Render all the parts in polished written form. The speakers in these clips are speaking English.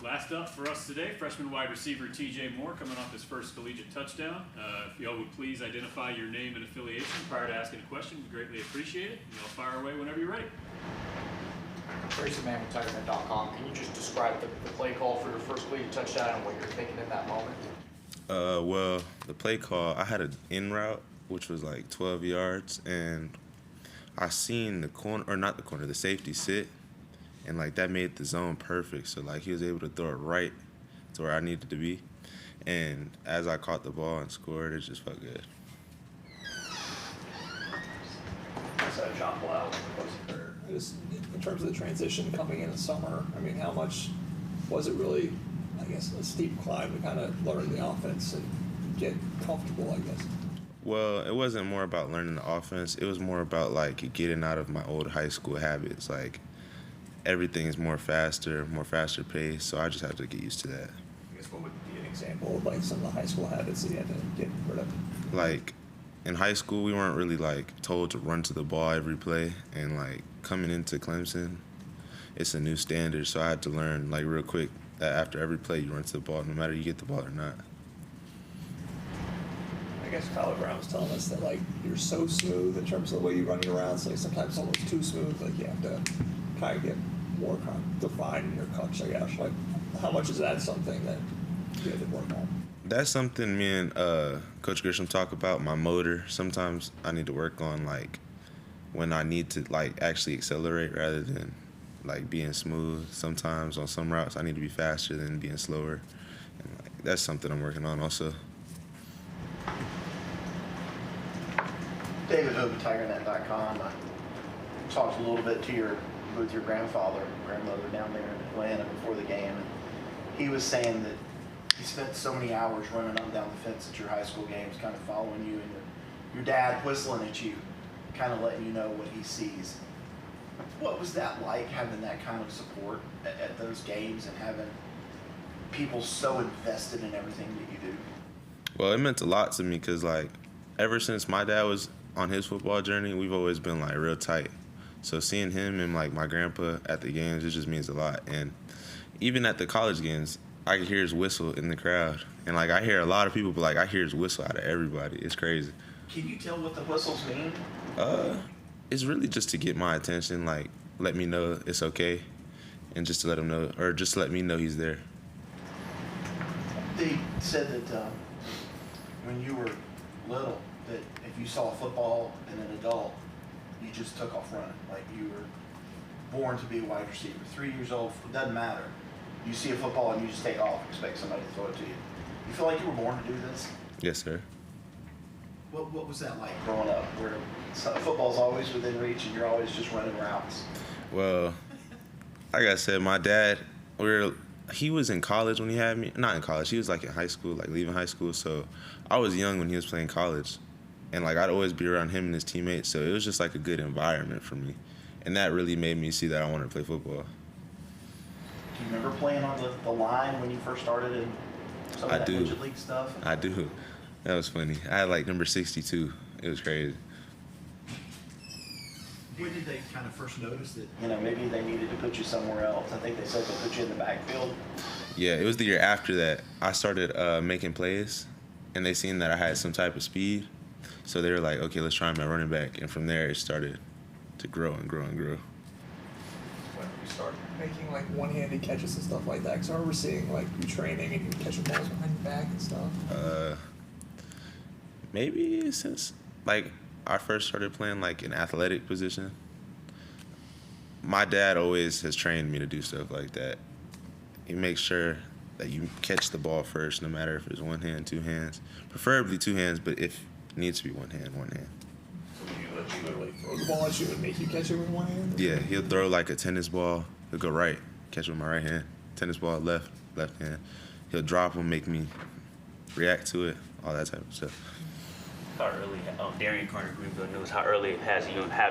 Last up for us today, freshman wide receiver TJ Moore coming off his first collegiate touchdown. If y'all would please identify your name and affiliation prior to asking a question, we'd greatly appreciate it. Y'all fire away whenever you're ready. Spiderman with Untitled.com. Can you just describe the play call for your first collegiate touchdown and what you're thinking in that moment? Well, the play call, I had an in route, which was like 12 yards, and I seen the safety sit, and like that made the zone perfect. So like he was able to throw it right to where I needed to be, and as I caught the ball and scored, it just felt good. John Blau, just in terms of the transition coming in the summer, I mean, how much was it really, I guess, a steep climb to kind of learn the offense and get comfortable, I guess? Well, it wasn't more about learning the offense. It was more about like getting out of my old high school habits. Like everything is more faster paced. So I just had to get used to that. I guess what would be an example of like some of the high school habits that you had to get rid of? Like in high school, we weren't really like told to run to the ball every play, and like coming into Clemson, it's a new standard. So I had to learn like real quick that after every play you run to the ball, no matter you get the ball or not. I guess Tyler Brown was telling us that like you're so smooth in terms of the way you're running around. So like, sometimes almost too smooth. Like you have to kind of get more kind of defined in your cuts. I guess like how much is that something that you have to work on? That's something me and Coach Grisham talk about. My motor. Sometimes I need to work on like when I need to like actually accelerate rather than like being smooth. Sometimes on some routes I need to be faster than being slower, and like that's something I'm working on also. David Hope, TigerNet.com. I talked a little bit to with your grandfather and grandmother down there in Atlanta before the game, and he was saying that he spent so many hours running up and down the fence at your high school games, kind of following you, and your dad whistling at you, kind of letting you know what he sees. What was that like, having that kind of support at those games and having people so invested in everything that you do? Well, it meant a lot to me because like ever since my dad was on his football journey, we've always been like real tight. So seeing him and like my grandpa at the games, it just means a lot. And even at the college games, I can hear his whistle in the crowd. And like I hear a lot of people, but like I hear his whistle out of everybody. It's crazy. Can you tell what the whistles mean? It's really just to get my attention, like let me know it's okay, and just to let him know, or just let me know he's there. They said that when you were little, that if you saw a football and an adult, you just took off running. Like you were born to be a wide receiver. 3 years old, it doesn't matter. You see a football and you just take off, expect somebody to throw it to you. You feel like you were born to do this? Yes, sir. What was that like growing up, where football's always within reach and you're always just running routes? Well, like I said, my dad, he was in college when he had me. Not in college. He was like in high school, like leaving high school. So I was young when he was playing college. And like I'd always be around him and his teammates. So it was just like a good environment for me. And that really made me see that I wanted to play football. Do you remember playing on the line when you first started in some of that Major League stuff? I do. That was funny. I had like number 62. It was crazy. When did they kind of first notice that, maybe they needed to put you somewhere else? I think they said they put you in the backfield. Yeah, it was the year after that. I started making plays, and they seen that I had some type of speed. So they were like, okay, let's try him at running back. And from there, it started to grow and grow and grow. When you start making like one-handed catches and stuff like that, because I remember seeing like you training and you catching balls behind your back and stuff. Maybe since like I first started playing like an athletic position. My dad always has trained me to do stuff like that. He makes sure that you catch the ball first, no matter if it's one hand, two hands. Preferably two hands, but if it needs to be one hand, one hand. So would you let you literally throw the ball at you and make you catch it with one hand? Yeah, he'll throw like a tennis ball. He'll go right, catch it with my right hand. Tennis ball, left hand. He'll drop them, make me react to it, all that type of stuff. How early, Darian Carter, Greenville News, how early have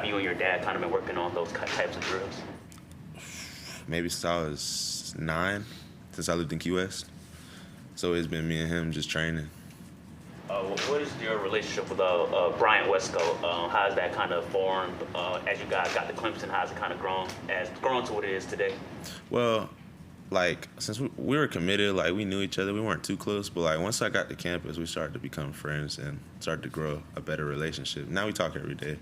you and your dad kind of been working on those types of drills? Maybe since I was 9, since I lived in Key West. So it's been me and him just training. What is your relationship with Bryant Wesco? How has that kind of formed as you guys got to Clemson? How has it kind of grown to what it is today? Well, like since we were committed, like we knew each other, we weren't too close, but like once I got to campus, we started to become friends and started to grow a better relationship. Now we talk every day.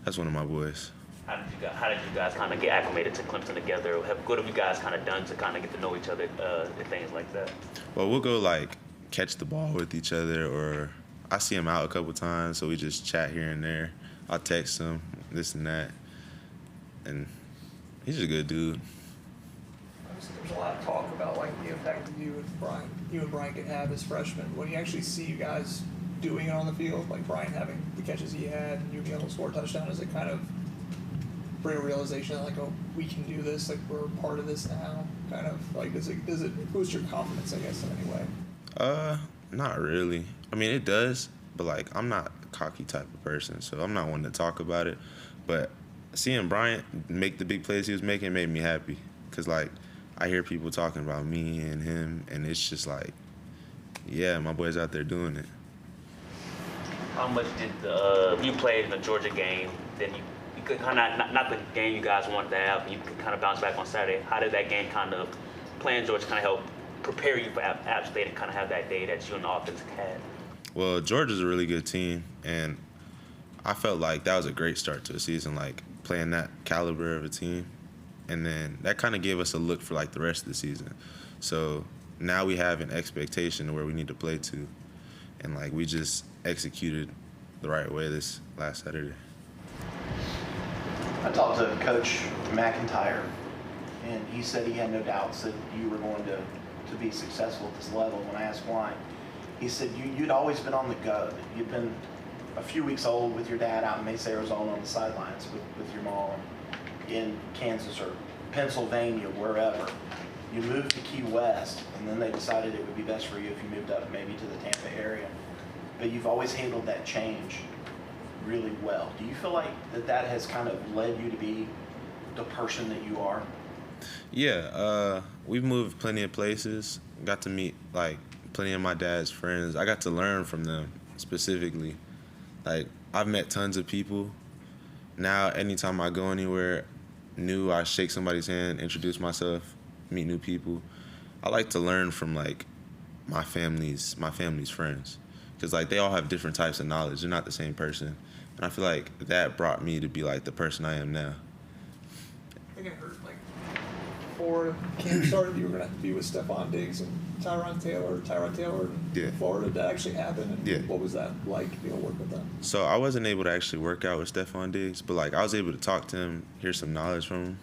That's one of my boys. How did you guys kind of get acclimated to Clemson together? What have you guys kind of done to kind of get to know each other and things like that? Well, we'll go like catch the ball with each other, or I see him out a couple times, so we just chat here and there. I'll text him, this and that, and he's just a good dude. Obviously, there's a lot of talk about like the impact that you and Brian could have as freshmen. When you actually see you guys doing it on the field, like Brian having the catches he had, and you being able to score a touchdown, is it kind of bring a realization that like, oh, we can do this, like we're part of this now? Kind of like does it boost your confidence, I guess, in any way? Not really. I mean, it does, but like I'm not a cocky type of person, so I'm not one to talk about it. But seeing Bryant make the big plays he was making made me happy, because like I hear people talking about me and him, and it's just like, yeah, my boy's out there doing it. How much did you played in the Georgia game? Then you could kind of not the game you guys wanted to have. You could kind of bounce back on Saturday. How did that game kind of playing Georgia kind of help prepare you for App State and kind of have that day that you and the offense had? Well, Georgia's a really good team, and I felt like that was a great start to the season, like playing that caliber of a team. And then that kind of gave us a look for like the rest of the season. So now we have an expectation of where we need to play to. And like we just executed the right way this last Saturday. I talked to Coach McIntyre, and he said he had no doubts that you were going to be successful at this level. When I asked why, he said you'd always been on the go. You'd been a few weeks old with your dad out in Mesa, Arizona on the sidelines with your mom in Kansas or Pennsylvania, wherever. You moved to Key West, and then they decided it would be best for you if you moved up maybe to the Tampa area. But you've always handled that change really well. Do you feel like that has kind of led you to be the person that you are? Yeah, we've moved plenty of places. Got to meet like plenty of my dad's friends. I got to learn from them specifically. Like I've met tons of people. Now anytime I go anywhere new, I shake somebody's hand, introduce myself, meet new people. I like to learn from like my family's friends, because like they all have different types of knowledge. They're not the same person, and I feel like that brought me to be like the person I am now. I think I heard like before camp started, you were gonna be with Stefon Diggs and Tyrod Taylor in Florida. Did that actually happen? And yeah. What was that like to be able to work with them? So I wasn't able to actually work out with Stefon Diggs, but like I was able to talk to him, hear some knowledge from him.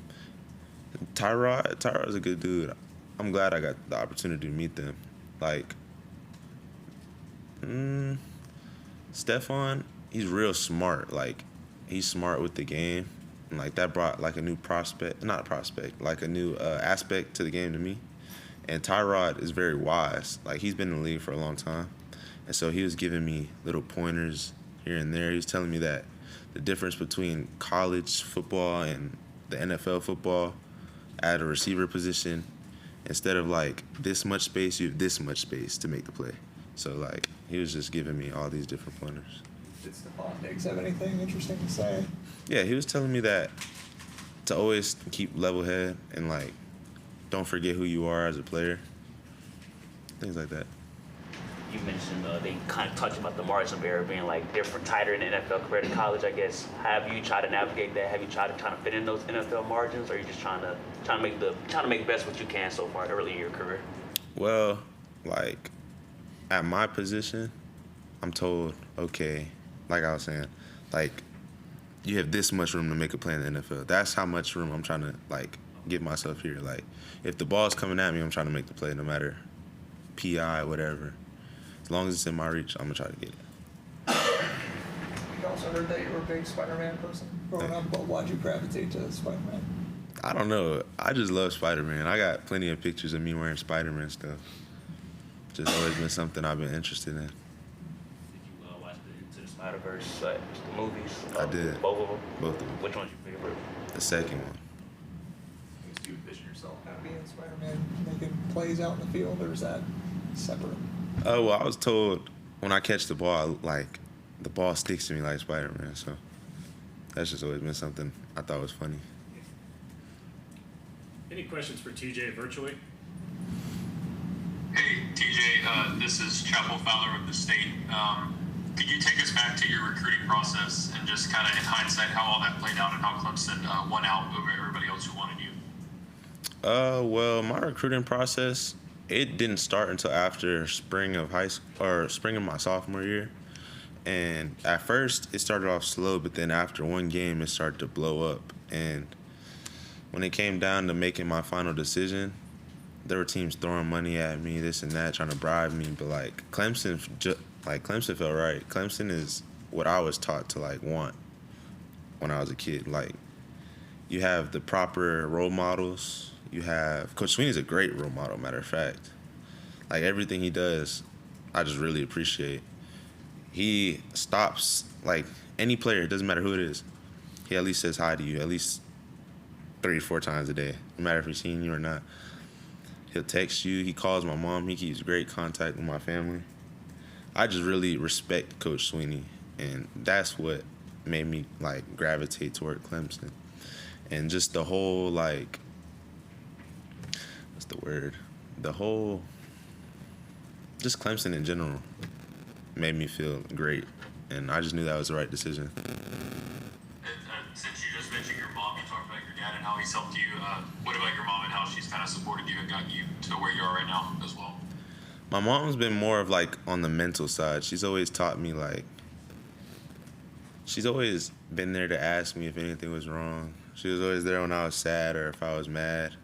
Tyrod's a good dude. I'm glad I got the opportunity to meet them. Like, Stefon, he's real smart. Like, he's smart with the game. And, like, that brought, like, a new like a new aspect to the game to me. And Tyrod is very wise. Like, he's been in the league for a long time. And so he was giving me little pointers here and there. He was telling me that the difference between college football and the NFL football at a receiver position, instead of like this much space, you have this much space to make the play. So like he was just giving me all these different pointers. Did Stefon Diggs have anything interesting to say? Yeah, he was telling me that to always keep level head and like don't forget who you are as a player. Things like that. You mentioned they kind of talked about the margin of error being like different, tighter in the NFL compared to college, I guess. Have you tried to navigate that? Have you tried to kind of fit in those NFL margins, or are you just trying to make the best what you can so far early in your career? Well, like at my position, I'm told, okay, like I was saying, like you have this much room to make a play in the NFL. That's how much room I'm trying to like give myself here. Like if the ball's coming at me, I'm trying to make the play no matter PI, whatever. As long as it's in my reach, I'm gonna try to get it. You also heard that you were a big Spider-Man person growing up, but why'd you gravitate to Spider-Man? I don't know. I just love Spider-Man. I got plenty of pictures of me wearing Spider-Man stuff. Just always been something I've been interested in. Did you watch the Into the Spider-Verse, the movies? I did. Both of them? Both of them. Which one's your favorite? The second one. Do you envision yourself kind of being Spider-Man, making plays out in the field, or is that separate? Oh, well, I was told when I catch the ball, like, the ball sticks to me like Spider-Man, so that's just always been something I thought was funny. Any questions for TJ virtually? this is Chapel Fowler of the State. Could you take us back to your recruiting process and just kind of in hindsight how all that played out and how Clemson won out over everybody else who wanted you? Well, my recruiting process, it didn't start until after spring of my sophomore year. And at first, it started off slow, but then after one game, it started to blow up. And when it came down to making my final decision, there were teams throwing money at me, this and that, trying to bribe me. But Clemson felt right. Clemson is what I was taught to want when I was a kid. You have the proper role models. You have Coach Sweeney's a great role model. Matter of fact, everything he does, I just really appreciate. He stops any player. It doesn't matter who it is. He at least says hi to you at least 3 or 4 times a day, no matter if he's seen you or not. He'll text you. He calls my mom. He keeps great contact with my family. I just really respect Coach Sweeney, and that's what made me gravitate toward Clemson. And just the whole what's the word? Just Clemson in general made me feel great, and I just knew that was the right decision. Since you just mentioned your mom, you talked about your dad and how he's helped you. What about your mom and how she's kind of supported you and gotten you to where you are right now as well? My mom's been more of on the mental side. She's always taught me she's always been there to ask me if anything was wrong. She was always there when I was sad or if I was mad,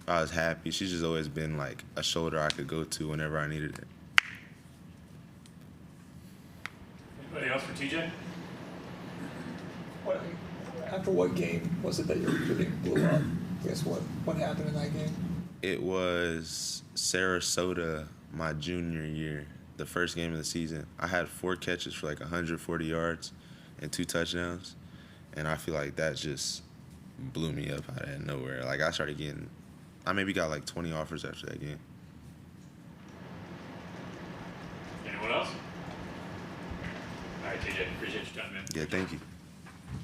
if I was happy. She's just always been a shoulder I could go to whenever I needed it. Anybody else for TJ? After what game was it that your recruiting blew up? I guess what happened in that game? It was Sarasota my junior year, the first game of the season. I had 4 catches for 140 yards and 2 touchdowns, and I feel that just blew me up out of nowhere. I maybe got 20 offers after that game. Anyone else? All right, TJ, appreciate your time, man. Yeah, thank you.